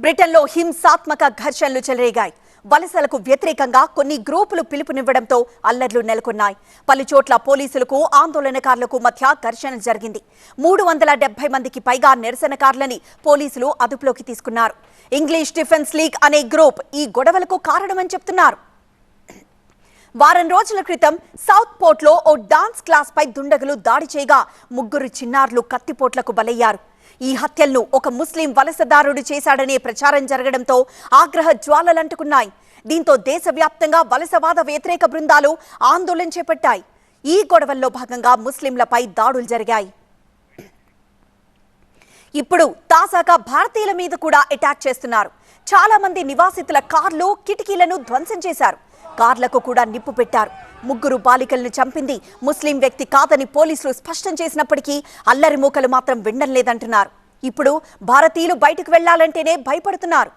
బ్రిటన్లో హింసాత్మక ఘర్షణలు చెలరేగాయి. వలసలకు వ్యతిరేకంగా కొన్ని గ్రూపులు పిలుపునివ్వడంతో అల్లర్లు నెలకొన్నాయి. పలుచోట్ల పోలీసులకు ఆందోళనకారులకు మధ్య ఘర్షణ జరిగింది. 370 మందికి పైగా నిరసనకారులని పోలీసులు అదుపులోకి తీసుకున్నారు. ఇంగ్లీష్ డిఫెన్స్ లీగ్ అనే గ్రూప్ ఈ గొడవలకు కారణమని చెప్తున్నారు. వారం రోజుల క్రితం సౌత్ పోర్ట్లో ఓ డాన్స్ క్లాస్ పై దుండగులు దాడి చేయగా 3 చిన్నారులు కత్తిపోట్లకు బలయ్యారు. ఈ హత్యలను ఒక ముస్లిం వలసదారుడు చేశాడనే ప్రచారం జరగడంతో ఆగ్రహ జ్వాలలంటుకున్నాయి. దీంతో దేశవ్యాప్తంగా వలసవాద వ్యతిరేక బృందాలు ఆందోళన చేపట్టాయి. ఈ గొడవల్లో భాగంగా ముస్లింలపై దాడులు జరిగాయి. ఇప్పుడు తాజాగా భారతీయుల మీద కూడా అటాక్ చేస్తున్నారు. చాలా మంది నివాసితుల కార్లు, కిటికీలను ధ్వంసం చేశారు. కార్లకు కూడా నిప్పు పెట్టారు. 3 బాలికలను చంపింది ముస్లిం వ్యక్తి కాదని పోలీసులు స్పష్టం చేసినప్పటికీ అల్లరి మూకలు మాత్రం వినడం లేదంటున్నారు. ఇప్పుడు భారతీయులు బయటకు వెళ్లాలంటేనే భయపడుతున్నారు.